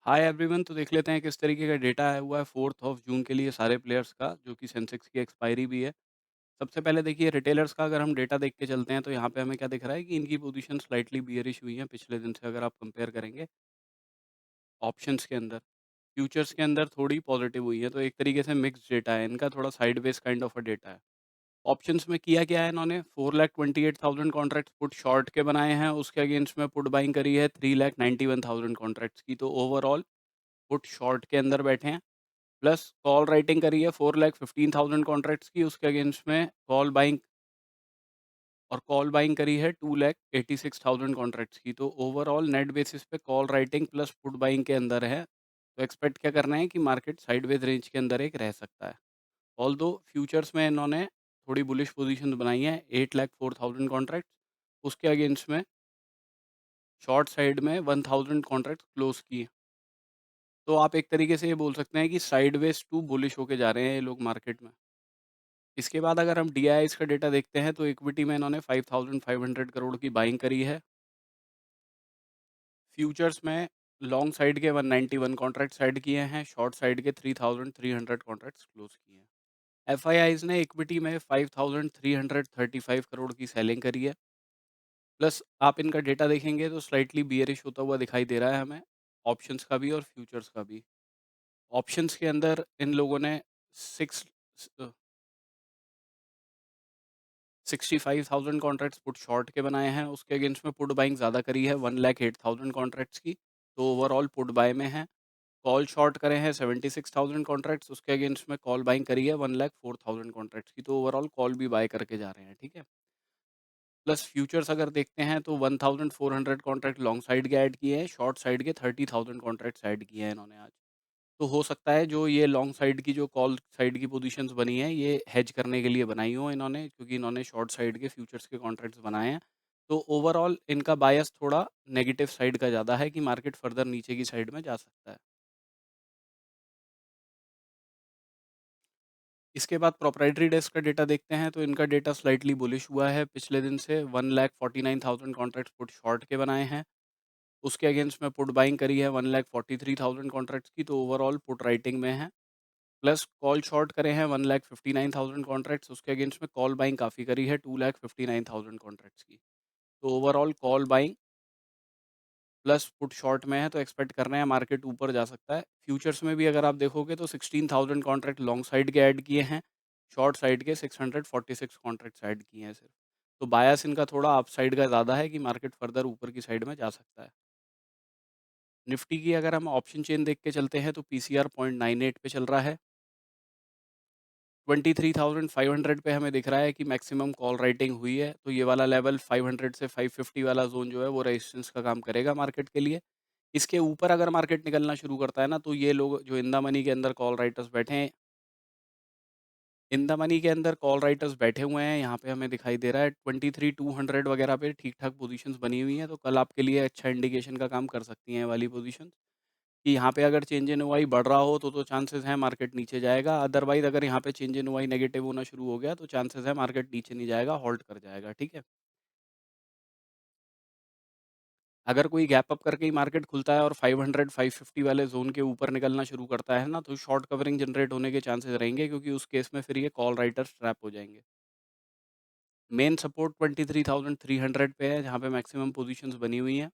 Hi everyone, तो देख लेते हैं किस तरीके का डेटा आया हुआ है 4th ऑफ जून के लिए सारे प्लेयर्स का, जो कि सेंसेक्स की एक्सपायरी भी है। सबसे पहले देखिए रिटेलर्स का अगर हम डेटा देख के चलते हैं तो यहाँ पे हमें क्या दिख रहा है कि इनकी पोजीशन स्लाइटली बियरिश हुई है पिछले दिन से, अगर आप कंपेयर करेंगे ऑप्शंस के अंदर। फ्यूचर्स के अंदर थोड़ी पॉजिटिव हुई है, तो एक तरीके से मिक्स्ड डेटा है इनका, थोड़ा sideways kind of a data है। ऑप्शंस में किया क्या है इन्होंने, 4,28,000 कॉन्ट्रैक्ट्स पुट शॉर्ट के बनाए हैं, उसके अगेंस्ट में पुट बाइंग करी है 3,91,000 कॉन्ट्रैक्ट्स की, तो ओवरऑल पुट शॉर्ट के अंदर बैठे हैं। प्लस कॉल राइटिंग करी है 4,15,000 कॉन्ट्रैक्ट्स की, उसके अगेंस्ट में कॉल बाइंग करी है 2,86,000 कॉन्ट्रैक्ट्स की, तो ओवरऑल नेट बेसिस पे call writing plus put buying के अंदर है। तो एक्सपेक्ट क्या करना है कि मार्केट साइडवेज रेंज के अंदर एक रह सकता है। ऑल्दो फ्यूचर्स में इन्होंने थोड़ी बुलिश पोजीशन बनाई है 8,04,000 कॉन्ट्रैक्ट्स, उसके अगेंस्ट में शॉर्ट साइड में 1,000 कॉन्ट्रैक्ट्स क्लोज की। तो आप एक तरीके से ये बोल सकते हैं कि साइडवेज टू बुलिश होके जा रहे हैं ये लोग मार्केट में। इसके बाद अगर हम डीआईआईज़ का डेटा देखते हैं तो इक्विटी में इन्होंने 5,500 करोड़ की बाइंग करी है। फ्यूचर्स में लॉन्ग साइड के 191 कॉन्ट्रैक्ट साइड किए हैं, शॉर्ट साइड के 3,300 कॉन्ट्रैक्ट्स क्लोज किए हैं। एफआईआईज़ ने इक्विटी में 5,335 करोड़ की सेलिंग करी है। प्लस आप इनका डेटा देखेंगे तो स्लाइटली बियरिश होता हुआ दिखाई दे रहा है हमें, ऑप्शंस का भी और फ्यूचर्स का भी। ऑप्शंस के अंदर इन लोगों ने 6 65,000 कॉन्ट्रैक्ट्स पुट शॉर्ट के बनाए हैं, उसके अगेंस्ट में पुट बाइंग ज़्यादा करी है 1,08,000 कॉन्ट्रैक्ट्स की, तो ओवरऑल पुट बाय में है। कॉल शॉर्ट करे हैं 76,000 कॉन्ट्रैक्ट्स, उसके अगेंस्ट में कॉल बाइंग करी है 1,04,000 कॉन्ट्रैक्ट्स की, तो ओवरऑल कॉल भी बाय करके जा रहे हैं, ठीक है। प्लस फ्यूचर्स अगर देखते हैं तो 1,400 कॉन्ट्रैक्ट लॉन्ग साइड के ऐड किए हैं, शॉर्ट साइड के 30,000 कॉन्ट्रैक्ट्स ऐड किए हैं इन्होंने आज। तो हो सकता है जो ये लॉन्ग साइड की जो कॉल साइड की पोजीशंस बनी हैं, ये हेज करने के लिए बनाई हो इन्होंने, क्योंकि इन्होंने शॉर्ट साइड के फ्यूचर्स के कॉन्ट्रैक्ट्स बनाए हैं। तो ओवरऑल इनका बायस थोड़ा नेगेटिव साइड का ज़्यादा है कि मार्केट फर्दर नीचे की साइड में जा सकता है। इसके बाद प्रोप्राइटरी डेस्क का डेटा देखते हैं तो इनका डेटा स्लाइटली बुलिश हुआ है पिछले दिन से, 1,49,000 कॉन्ट्रैक्ट्स पुट शॉर्ट के बनाए हैं। उसके अगेंस्ट में पुट बाइंग करी है 1,43,000 कॉन्ट्रैक्ट्स की, तो ओवरऑल पुट राइटिंग में है। प्लस कॉल शॉर्ट करे हैं 1,59,000 कॉन्ट्रैक्ट्स, उसके अगेंस्ट में कॉल बाइंग काफ़ी करी है 2,59,000 कॉन्ट्रैक्ट्स की। तो overall call buying plus put short में है, तो एक्सपेक्ट कर रहे हैं मार्केट ऊपर जा सकता है। फ्यूचर्स में भी अगर आप देखोगे तो 16,000 कॉन्ट्रैक्ट लॉन्ग साइड के ऐड किए हैं, शॉर्ट साइड के 646 कॉन्ट्रैक्ट्स ऐड किए हैं सिर्फ। तो बायस इनका थोड़ा अप साइड का ज़्यादा है कि मार्केट फर्दर ऊपर की साइड में जा सकता है। निफ्टी की अगर हम ऑप्शन चेन देख के चलते हैं तो पीसीआर 0.98 पे चल रहा है। 23,500 पे हमें दिख रहा है कि मैक्सिमम कॉल राइटिंग हुई है, तो ये वाला लेवल 500 से 550 वाला ज़ोन जो है वो रेजिस्टेंस का काम करेगा मार्केट के लिए। इसके ऊपर अगर मार्केट निकलना शुरू करता है ना, तो ये लोग जो इन द मनी के अंदर कॉल राइटर्स बैठे हैं, इन द मनी के अंदर कॉल राइटर्स बैठे हुए हैं, यहाँ पे हमें दिखाई दे रहा है 23,200 वगैरह पे ठीक-ठाक पोज़ीशंस बनी हुई हैं, तो कल आपके लिए अच्छा इंडिकेशन का काम कर सकती हैं ये वाली पोज़ीशंस। कि यहाँ पे अगर चेंज इन ओआई बढ़ रहा हो तो चांसेस हैं मार्केट नीचे जाएगा, अदरवाइज़ अगर यहाँ पे चेंज इन ओआई नेगेटिव होना शुरू हो गया तो चांसेस है मार्केट नीचे नहीं जाएगा, हॉल्ट कर जाएगा, ठीक है। अगर कोई गैप अप करके ही मार्केट खुलता है और 500 550 वाले जोन के ऊपर निकलना शुरू करता है ना, तो शॉर्ट कवरिंग जनरेट होने के चांसेस रहेंगे, क्योंकि उस केस में फिर ये कॉल राइटर्स ट्रैप हो जाएंगे। मेन सपोर्ट 23,300 पे है, जहाँ पे मैक्सिमम पोजीशंस बनी हुई हैं।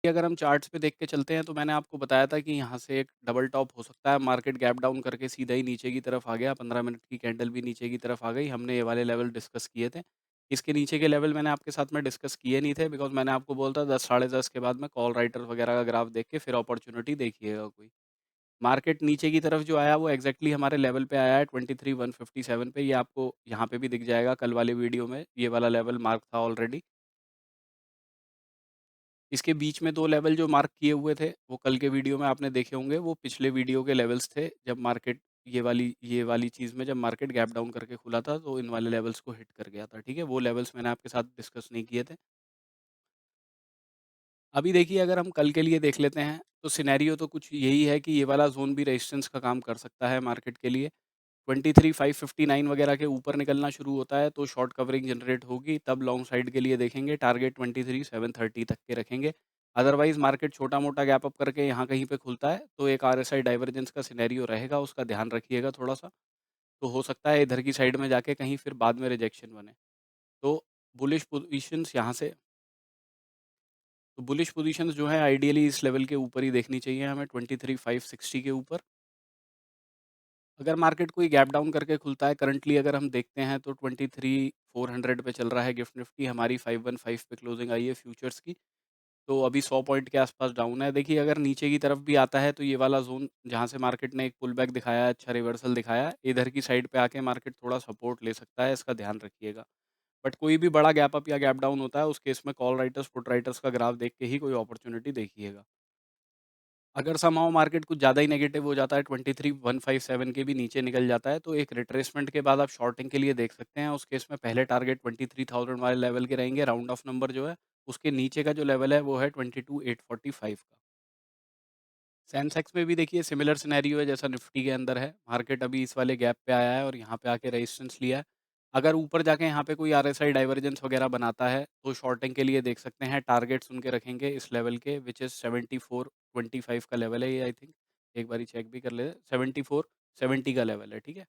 कि अगर हम चार्ट्स पे देख के चलते हैं तो मैंने आपको बताया था कि यहाँ से एक डबल टॉप हो सकता है, मार्केट गैप डाउन करके सीधा ही नीचे की तरफ आ गया, 15 मिनट की कैंडल भी नीचे की तरफ आ गई, हमने ये वाले लेवल डिस्कस किए थे। इसके नीचे के लेवल मैंने आपके साथ में डिस्कस किए नहीं थे, बिकॉज मैंने आपको बोला था 10 साढ़े 10 के बाद में कॉल राइटर वगैरह का ग्राफ देख के फिर अपॉर्चुनिटी देखिएगा कोई। मार्केट नीचे की तरफ जो आया वो एग्जैक्टली हमारे लेवल पे आया है 23,157 पे, ये आपको यहाँ पे भी दिख जाएगा, कल वाले वीडियो में ये वाला लेवल मार्क था ऑलरेडी। इसके बीच में 2 लेवल जो मार्क किए हुए थे, वो कल के वीडियो में आपने देखे होंगे, वो पिछले वीडियो के लेवल्स थे, जब मार्केट ये वाली चीज़ में जब मार्केट गैप डाउन करके खुला था, तो इन वाले लेवल्स को हिट कर गया था, ठीक है? वो लेवल्स मैंने आपके साथ डिस्कस नहीं किए थे। अभी देखिए अगर हम कल के लिए देख लेते हैं, तो सिनेरियो तो कुछ यही है कि ये वाला ज़ोन भी रेजिस्टेंस का काम कर सकता है मार्केट के लिए। 23,559 वगैरह के ऊपर निकलना शुरू होता है, तो शॉर्ट कवरिंग जनरेट होगी, तब लॉन्ग साइड के लिए देखेंगे, टारगेट 23,730 तक के रखेंगे। अदरवाइज़ मार्केट छोटा-मोटा गैप अप करके यहाँ कहीं पे खुलता है, तो एक आरएसआई डाइवर्जेंस का सिनेरियो रहेगा, उसका ध्यान रखिएगा थोड़ा-सा। तो हो सकता है इधर की साइड में जाके कहीं फिर बाद में रिजेक्शन बने। तो बुलिश पोज़ीशंस यहाँ से तो बुलिश पोज़ीशंस जो हैं आइडियली इस लेवल के ऊपर ही देखनी चाहिए हमें 23,560 के ऊपर। अगर मार्केट कोई गैप डाउन करके खुलता है करंटली अगर हम देखते हैं तो 23,400 पे चल रहा है गिफ्ट निफ्टी, हमारी 515 पे क्लोजिंग आई है फ्यूचर्स की। तो अभी 100 पॉइंट के आसपास डाउन है। देखिए अगर नीचे की तरफ भी आता है तो ये वाला ज़ोन जहाँ से मार्केट ने एक पुल बैक दिखाया है, अच्छा रिवर्सल दिखाया है, इधर की साइड पे आके मार्केट थोड़ा सपोर्ट ले सकता है, इसका ध्यान रखिएगा। बट कोई भी बड़ा गैप अप या गैप डाउन होता है, उस केस में कॉल राइटर्स, पुट राइटर्स का ग्राफ देख के ही कोई अपॉर्च्युनिटी देखिएगा। अगर समहाउ मार्केट कुछ ज़्यादा ही नेगेटिव हो जाता है, 23,157 के भी नीचे निकल जाता है, तो एक रिट्रेसमेंट के बाद आप शॉर्टिंग के लिए देख सकते हैं। उस केस में पहले टारगेट 23,000 वाले लेवल के रहेंगे, राउंड ऑफ नंबर जो है, उसके नीचे का जो लेवल है, वो है 22,845 का। सेंसेक्स में भी देखिए सिमिलर सिनेरियो है जैसा निफ्टी के अंदर है। मार्केट अभी इस वाले गैप पे आया है और यहाँ पे आके रेजिस्टेंस लिया है। अगर ऊपर जाके यहाँ पे कोई आरएसआई डाइवर्जेंस वगैरह बनाता है, तो शॉर्टिंग के लिए देख सकते हैं। टारगेट्स उनके रखेंगे इस लेवल के, व्हिच इज़ 7425 का लेवल है ये आई थिंक। एक बारी चेक भी कर लें, 7470 का लेवल है, ठीक है?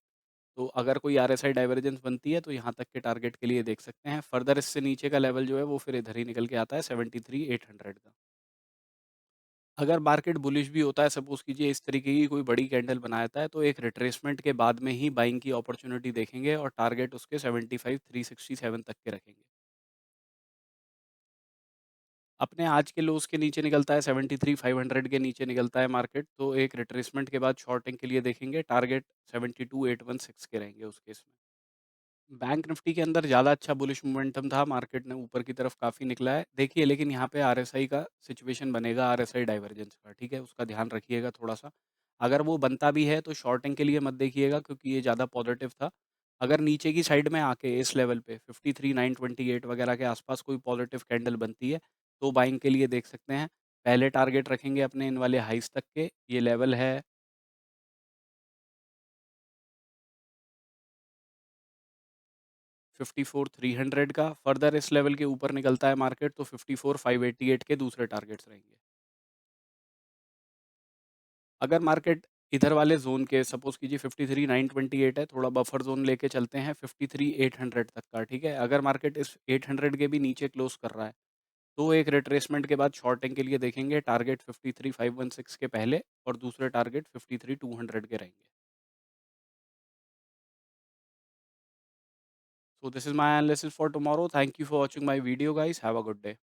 तो अगर कोई आरएसआई डाइवर्जेंस बनती है, तो यहाँ तक के टारगेट के लिए देख सकते हैं। फर्दर इससे नीचे का लेवल जो है, वो फिर इधर ही निकल के आता है 73,800 का। अगर मार्केट बुलिश भी होता है, सपोज़ कीजिए इस तरीके की कोई बड़ी कैंडल बनाता है, तो एक रिट्रेसमेंट के बाद में ही बाइंग की अपॉर्च्युनिटी देखेंगे और टारगेट उसके 75,367 तक के रखेंगे। अपने आज के लोज़ के नीचे निकलता है, 73,500 के नीचे निकलता है मार्केट, तो एक रिट्रेसमेंट के बाद शॉर्टिंग के लिए देखेंगे, टारगेट 72,816 के रहेंगे उस केस में। बैंक निफ्टी के अंदर ज़्यादा अच्छा बुलिश मोमेंटम था, मार्केट ने ऊपर की तरफ काफ़ी निकला है। देखिए लेकिन यहाँ पे आरएसआई का सिचुएशन बनेगा, आरएसआई डाइवर्जेंस का, ठीक है? उसका ध्यान रखिएगा थोड़ा-सा। अगर वो बनता भी है तो शॉर्टिंग के लिए मत देखिएगा क्योंकि ये ज़्यादा पॉज़िटिव था। अगर नीचे की साइड में आके इस लेवल पे 53,928 वगैरह के आसपास कोई पॉज़िटिव कैंडल बनती है, तो बाइंग के लिए देख सकते हैं। पहले टारगेट रखेंगे अपने इन वाले हाइज़ तक के, ये लेवल है 54,300 का। फर्दर इस लेवल के ऊपर निकलता है मार्केट तो 54,588 के दूसरे टारगेट्स रहेंगे। अगर मार्केट इधर वाले ज़ोन के सपोज़ कीजिए 53,928 है, थोड़ा बफर ज़ोन लेके चलते हैं 53,800 तक का, ठीक है? अगर मार्केट इस 800 के भी नीचे क्लोज़ कर रहा है, तो एक रिट्रेसमेंट के बाद शॉर्टिंग के लिए देखेंगे टारगेट 53,516 के पहले और दूसरे टारगेट 53,200 के रहेंगे। So this is my analysis for tomorrow. Thank you for watching my video guys. Have a good day.